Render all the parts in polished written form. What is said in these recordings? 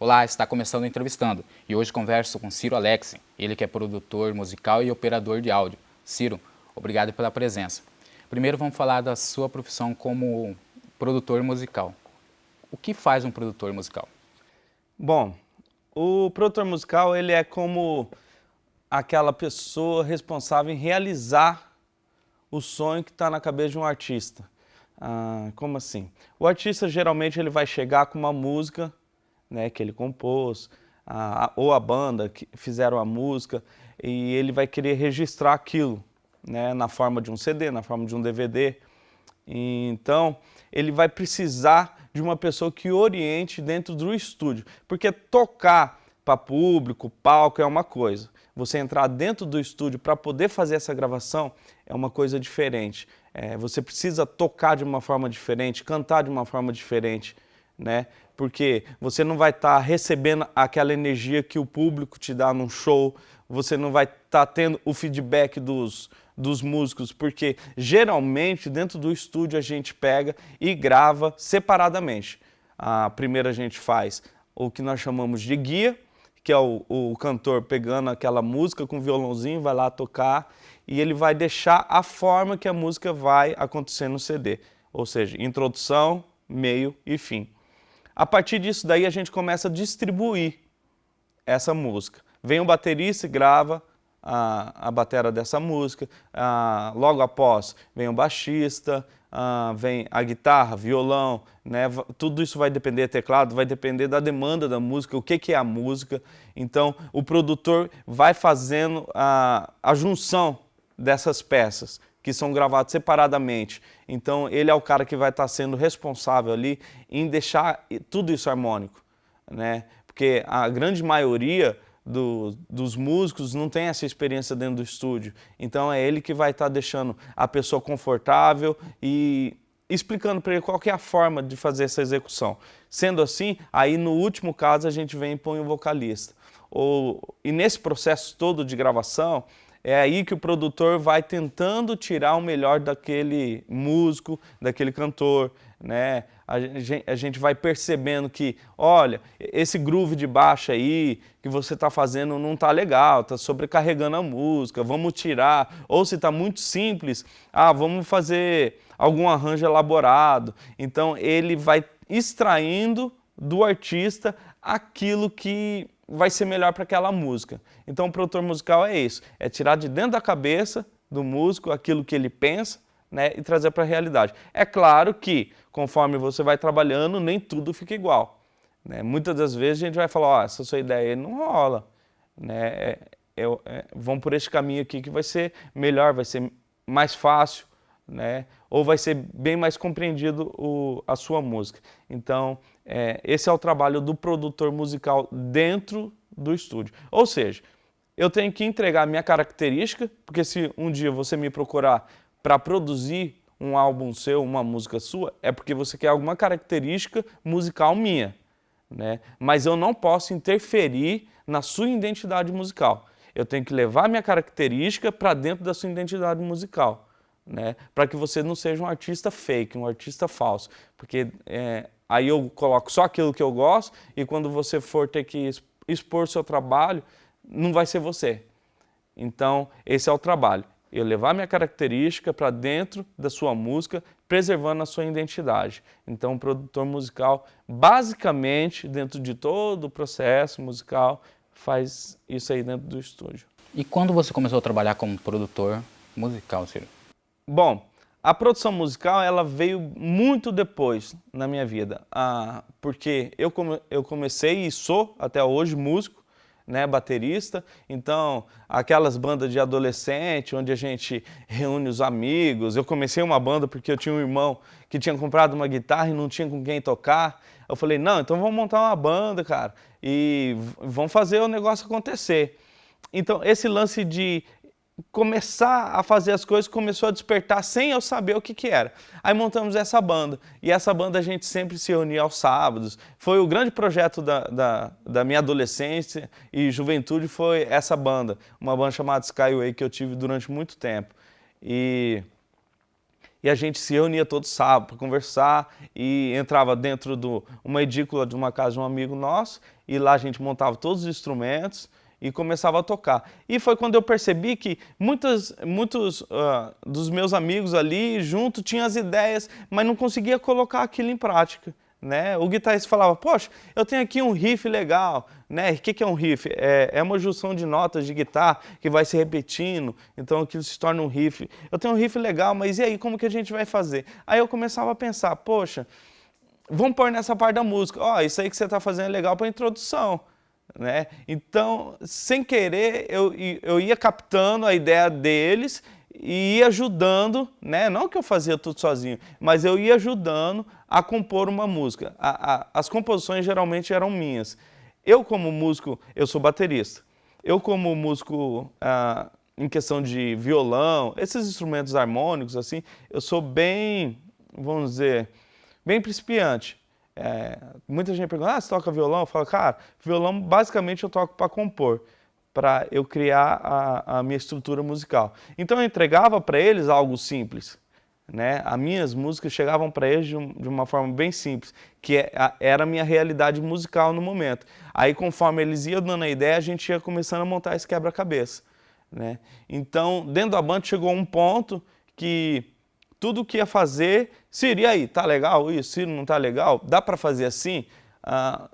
Olá, está começando o Entrevistando e hoje converso com Ciro Alexi, ele que é produtor musical e operador de áudio. Ciro, obrigado pela presença. Primeiro vamos falar da sua profissão como produtor musical. O que faz um produtor musical? Bom, o produtor musical ele é como aquela pessoa responsável em realizar o sonho que está na cabeça de um artista. Como assim? O artista geralmente ele vai chegar com uma música, né, que ele compôs, ou a banda que fizeram a música, e ele vai querer registrar aquilo, né, na forma de um CD, na forma de um DVD. Então, ele vai precisar de uma pessoa que oriente dentro do estúdio, porque tocar para público, palco é uma coisa. Você entrar dentro do estúdio para poder fazer essa gravação é uma coisa diferente. Você precisa tocar de uma forma diferente, cantar de uma forma diferente, né? Porque você não vai estar recebendo aquela energia que o público te dá num show, você não vai estar tendo o feedback dos músicos, porque geralmente dentro do estúdio a gente pega e grava separadamente. Primeiro a gente faz o que nós chamamos de guia, que é o cantor pegando aquela música com o violãozinho, vai lá tocar e ele vai deixar a forma que a música vai acontecer no CD, ou seja, introdução, meio e fim. A partir disso daí a gente começa a distribuir essa música. Vem um baterista e grava a bateria dessa música, logo após vem o baixista, vem a guitarra, violão, né? Tudo isso vai depender, teclado, vai depender da demanda da música, o que é a música. Então o produtor vai fazendo a junção dessas peças que são gravadas separadamente. Então ele é o cara que vai estar sendo responsável ali em deixar tudo isso harmônico, né? Porque a grande maioria dos músicos não tem essa experiência dentro do estúdio. Então é ele que vai estar deixando a pessoa confortável e explicando para ele qual que é a forma de fazer essa execução. Sendo assim, aí no último caso a gente vem e põe o vocalista. E nesse processo todo de gravação, é aí que o produtor vai tentando tirar o melhor daquele músico, daquele cantor, né? A gente vai percebendo que, olha, esse groove de baixo aí que você está fazendo não está legal, está sobrecarregando a música, vamos tirar. Ou se está muito simples, vamos fazer algum arranjo elaborado. Então ele vai extraindo do artista aquilo que vai ser melhor para aquela música. Então o produtor musical é isso, é tirar de dentro da cabeça do músico aquilo que ele pensa, né, e trazer para a realidade. É claro que, conforme você vai trabalhando, nem tudo fica igual, né? Muitas das vezes a gente vai falar, essa sua ideia aí não rola, né? Vamos por este caminho aqui que vai ser melhor, vai ser mais fácil, né? Ou vai ser bem mais compreendido a sua música. Então, esse é o trabalho do produtor musical dentro do estúdio. Ou seja, eu tenho que entregar a minha característica, porque se um dia você me procurar para produzir um álbum seu, uma música sua, é porque você quer alguma característica musical minha, né? Mas eu não posso interferir na sua identidade musical. Eu tenho que levar minha característica para dentro da sua identidade musical, né? Para que você não seja um artista fake, um artista falso. Porque aí eu coloco só aquilo que eu gosto e quando você for ter que expor seu trabalho, não vai ser você. Então, esse é o trabalho. Eu levar minha característica para dentro da sua música, preservando a sua identidade. Então, o produtor musical, basicamente, dentro de todo o processo musical, faz isso aí dentro do estúdio. E quando você começou a trabalhar como produtor musical, Ciro? Bom, a produção musical ela veio muito depois na minha vida, porque eu comecei e sou até hoje músico, né, baterista, então aquelas bandas de adolescente onde a gente reúne os amigos. Eu comecei uma banda porque eu tinha um irmão que tinha comprado uma guitarra e não tinha com quem tocar. Eu falei, não, então vamos montar uma banda, cara, e vamos fazer o negócio acontecer. Então esse lance de começar a fazer as coisas começou a despertar sem eu saber o que era. Aí montamos essa banda, e essa banda a gente sempre se reunia aos sábados. Foi o grande projeto da minha adolescência e juventude, foi essa banda, uma banda chamada Skyway que eu tive durante muito tempo. E e a gente se reunia todo sábado para conversar e entrava dentro de uma edícula de uma casa de um amigo nosso e lá a gente montava todos os instrumentos e começava a tocar. E foi quando eu percebi que muitos dos meus amigos ali junto tinham as ideias, mas não conseguia colocar aquilo em prática. Né? O guitarrista falava, poxa, eu tenho aqui um riff legal, né? O que é um riff? É uma junção de notas de guitarra que vai se repetindo, então aquilo se torna um riff. Eu tenho um riff legal, mas e aí, como que a gente vai fazer? Aí eu começava a pensar, poxa, vamos pôr nessa parte da música, ó, isso aí que você está fazendo é legal para introdução. Né? Então, sem querer, eu ia captando a ideia deles e ia ajudando, né? Não que eu fazia tudo sozinho, mas eu ia ajudando a compor uma música. As composições geralmente eram minhas. Eu como músico, eu sou baterista. Eu como músico em questão de violão, esses instrumentos harmônicos, assim, eu sou bem, vamos dizer, bem principiante. Muita gente pergunta, você toca violão? Eu falo, cara, violão basicamente eu toco para compor, para eu criar a minha estrutura musical. Então eu entregava para eles algo simples, né? As minhas músicas chegavam para eles de uma forma bem simples, que era a minha realidade musical no momento. Aí conforme eles iam dando a ideia, a gente ia começando a montar esse quebra-cabeça, né? Então dentro da banda chegou um ponto que tudo o que ia fazer, Ciro, e aí, tá legal isso? Ciro, não tá legal? Dá para fazer assim?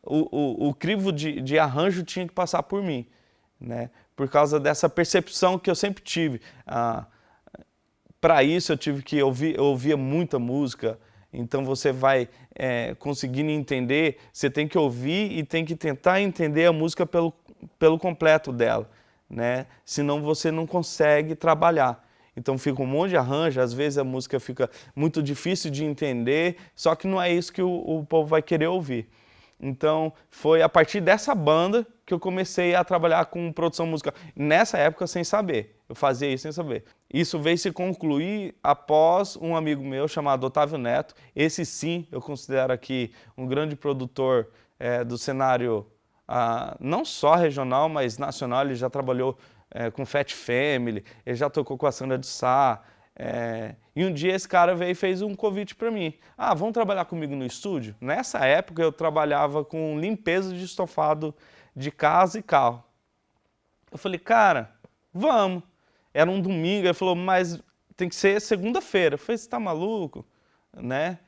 O crivo de arranjo tinha que passar por mim, né? Por causa dessa percepção que eu sempre tive. Para isso eu tive que eu ouvia muita música, então você vai conseguindo entender, você tem que ouvir e tem que tentar entender a música pelo completo dela, né? Senão você não consegue trabalhar. Então fica um monte de arranjo, às vezes a música fica muito difícil de entender, só que não é isso que o povo vai querer ouvir. Então foi a partir dessa banda que eu comecei a trabalhar com produção musical. Nessa época sem saber, eu fazia isso sem saber. Isso veio se concluir após um amigo meu chamado Otávio Neto. Esse sim, eu considero aqui um grande produtor do cenário não só regional, mas nacional. Ele já trabalhou com Fat Family, ele já tocou com a Sandra de Sá. E um dia esse cara veio e fez um convite para mim. Vamos trabalhar comigo no estúdio? Nessa época eu trabalhava com limpeza de estofado de casa e carro. Eu falei, cara, vamos. Era um domingo, ele falou, mas tem que ser segunda-feira. Eu falei, você tá maluco? Né?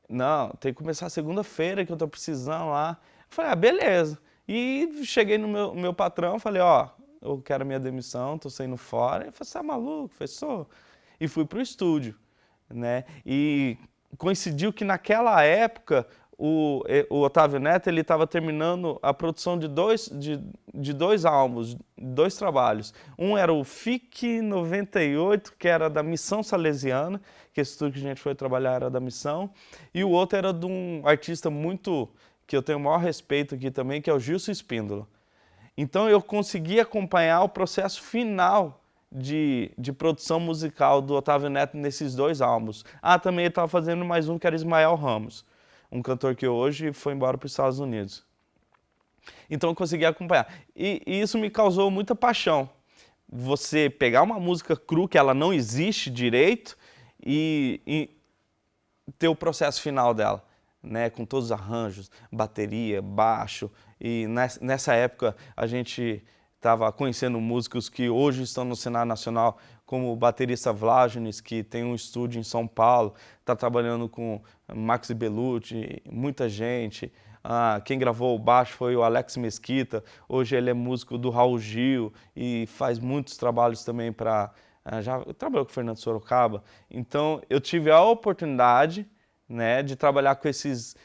Não, tem que começar segunda-feira que eu tô precisando lá. Eu falei, beleza. E cheguei no meu patrão, falei, eu quero a minha demissão, tô saindo fora. Ele falou, você tá maluco? Eu falei, sou. E fui pro estúdio, né? E coincidiu que naquela época o Otávio Neto ele estava terminando a produção de dois álbuns, dois trabalhos. Um era o FIC 98, que era da Missão Salesiana, que esse estúdio que a gente foi trabalhar era da Missão, e o outro era de um artista que eu tenho o maior respeito aqui também, que é o Gilson Espíndola. Então eu consegui acompanhar o processo final de produção musical do Otávio Neto nesses dois álbuns. Também ele estava fazendo mais um que era Ismael Ramos, um cantor que hoje foi embora para os Estados Unidos. Então eu consegui acompanhar. E isso me causou muita paixão. Você pegar uma música cru que ela não existe direito e ter o processo final dela, né? Com todos os arranjos, bateria, baixo. E nessa época a gente estava conhecendo músicos que hoje estão no cenário nacional, como o baterista Vlajonis, que tem um estúdio em São Paulo, está trabalhando com Max Bellucci, muita gente. Quem gravou o baixo foi o Alex Mesquita, hoje ele é músico do Raul Gil e faz muitos trabalhos também para... já trabalhou com o Fernando Sorocaba. Então eu tive a oportunidade, né, de trabalhar com esses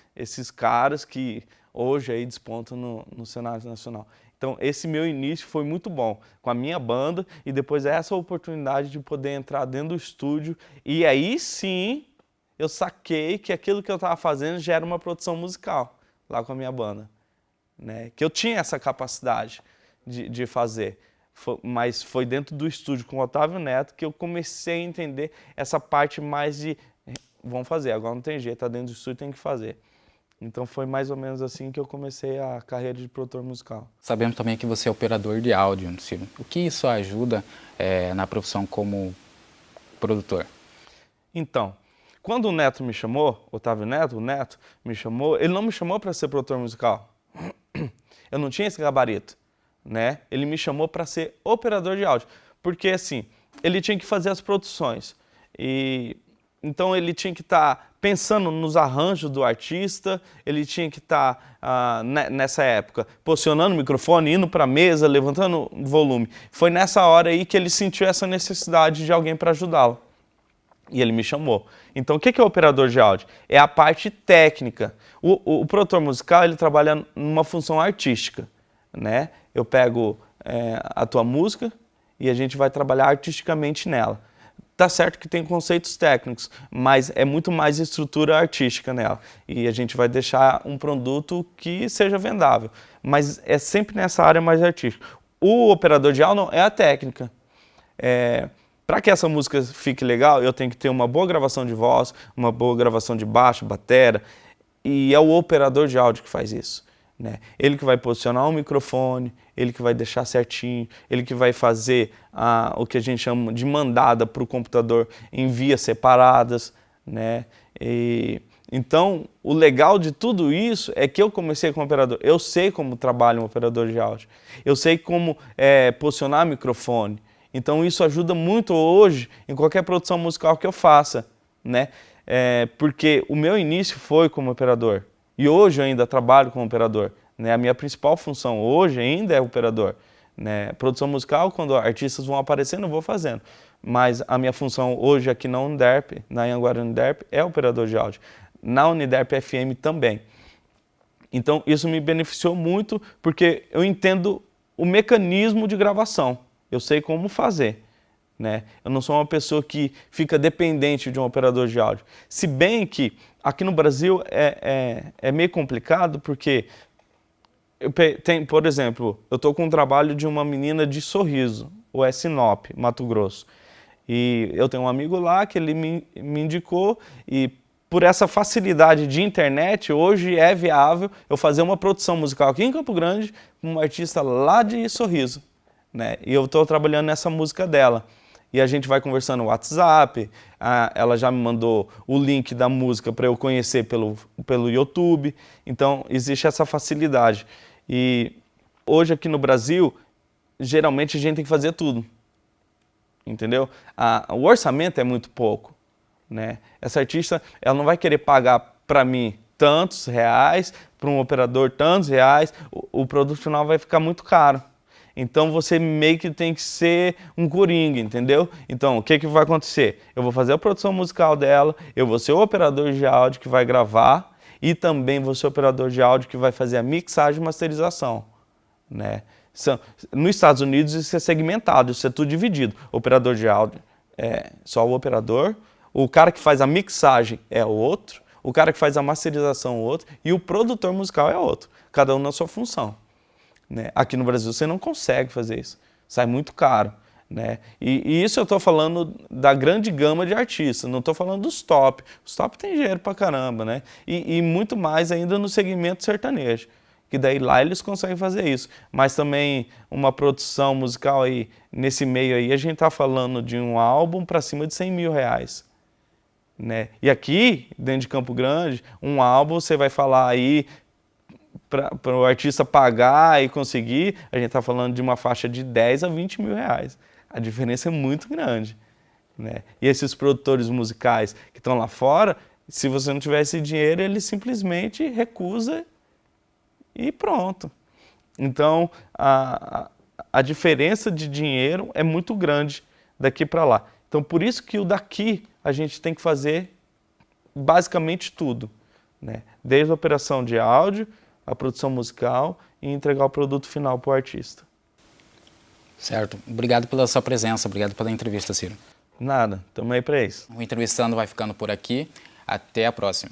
caras que hoje aí despontam no cenário nacional. Então, esse meu início foi muito bom, com a minha banda, e depois essa oportunidade de poder entrar dentro do estúdio, e aí sim, eu saquei que aquilo que eu estava fazendo já era uma produção musical, lá com a minha banda, né? Que eu tinha essa capacidade de fazer, mas foi dentro do estúdio com o Otávio Neto que eu comecei a entender essa parte mais de, vamos fazer, agora não tem jeito, tá dentro do estúdio, tem que fazer. Então foi mais ou menos assim que eu comecei a carreira de produtor musical. Sabemos também que você é operador de áudio, Ciro. O que isso ajuda na profissão como produtor? Então, quando o Neto me chamou, Otávio Neto, o Neto me chamou, ele não me chamou para ser produtor musical. Eu não tinha esse gabarito, né? Ele me chamou para ser operador de áudio, porque assim, ele tinha que fazer as produções. E então ele tinha que estar pensando nos arranjos do artista, ele tinha que estar, nessa época, posicionando o microfone, indo para a mesa, levantando o volume. Foi nessa hora aí que ele sentiu essa necessidade de alguém para ajudá-lo. E ele me chamou. Então, o que é o operador de áudio? É a parte técnica. O produtor musical, ele trabalha numa função artística, né? Eu pego a tua música e a gente vai trabalhar artisticamente nela. Tá certo que tem conceitos técnicos, mas é muito mais estrutura artística nela. E a gente vai deixar um produto que seja vendável. Mas é sempre nessa área mais artística. O operador de áudio é a técnica. Para que essa música fique legal, eu tenho que ter uma boa gravação de voz, uma boa gravação de baixo, batera, e é o operador de áudio que faz isso, né? Ele que vai posicionar o microfone, ele que vai deixar certinho, ele que vai fazer o que a gente chama de mandada para o computador em vias separadas, né? Então, o legal de tudo isso é que eu comecei como operador. Eu sei como trabalha um operador de áudio, eu sei como posicionar o microfone. Então isso ajuda muito hoje em qualquer produção musical que eu faça, né? Porque o meu início foi como operador e hoje eu ainda trabalho como operador, né? A minha principal função hoje ainda é operador, né? Produção musical, quando artistas vão aparecendo, eu vou fazendo. Mas a minha função hoje aqui na Uniderp, na Anhanguera Uniderp, é operador de áudio. Na Uniderp FM também. Então isso me beneficiou muito porque eu entendo o mecanismo de gravação. Eu sei como fazer, né? Eu não sou uma pessoa que fica dependente de um operador de áudio. Se bem que aqui no Brasil é meio complicado porque, por exemplo, eu estou com um trabalho de uma menina de Sorriso, o Sinop, Mato Grosso. E eu tenho um amigo lá que ele me indicou e por essa facilidade de internet, hoje é viável eu fazer uma produção musical aqui em Campo Grande com um artista lá de Sorriso, né? E eu estou trabalhando nessa música dela. E a gente vai conversando no WhatsApp, ela já me mandou o link da música para eu conhecer pelo YouTube. Então, existe essa facilidade. E hoje aqui no Brasil, geralmente a gente tem que fazer tudo, entendeu? O orçamento é muito pouco, né? Essa artista, ela não vai querer pagar para mim tantos reais, para um operador tantos reais, o produto final vai ficar muito caro. Então você meio que tem que ser um coringa, entendeu? Então o que vai acontecer? Eu vou fazer a produção musical dela, eu vou ser o operador de áudio que vai gravar e também vou ser o operador de áudio que vai fazer a mixagem e masterização, né? Nos Estados Unidos isso é segmentado, isso é tudo dividido. O operador de áudio é só o operador, o cara que faz a mixagem é outro, o cara que faz a masterização é outro e o produtor musical é outro, cada um na sua função, né? Aqui no Brasil você não consegue fazer isso, sai muito caro, né? E isso eu estou falando da grande gama de artistas, não estou falando dos top. Os top tem dinheiro pra caramba, né? E muito mais ainda no segmento sertanejo, que daí lá eles conseguem fazer isso. Mas também uma produção musical aí, nesse meio aí, a gente está falando de um álbum para cima de 100 mil reais. Né? E aqui, dentro de Campo Grande, um álbum você vai falar aí, para o artista pagar e conseguir, a gente está falando de uma faixa de 10 a 20 mil reais. A diferença é muito grande, né? E esses produtores musicais que estão lá fora, se você não tiver esse dinheiro, ele simplesmente recusa e pronto. Então, a diferença de dinheiro é muito grande daqui para lá. Então, por isso que o daqui a gente tem que fazer basicamente tudo, né? Desde a operação de áudio, a produção musical e entregar o produto final para o artista. Certo. Obrigado pela sua presença, obrigado pela entrevista, Ciro. Nada, estamos aí para isso. O Entrevistando vai ficando por aqui. Até a próxima.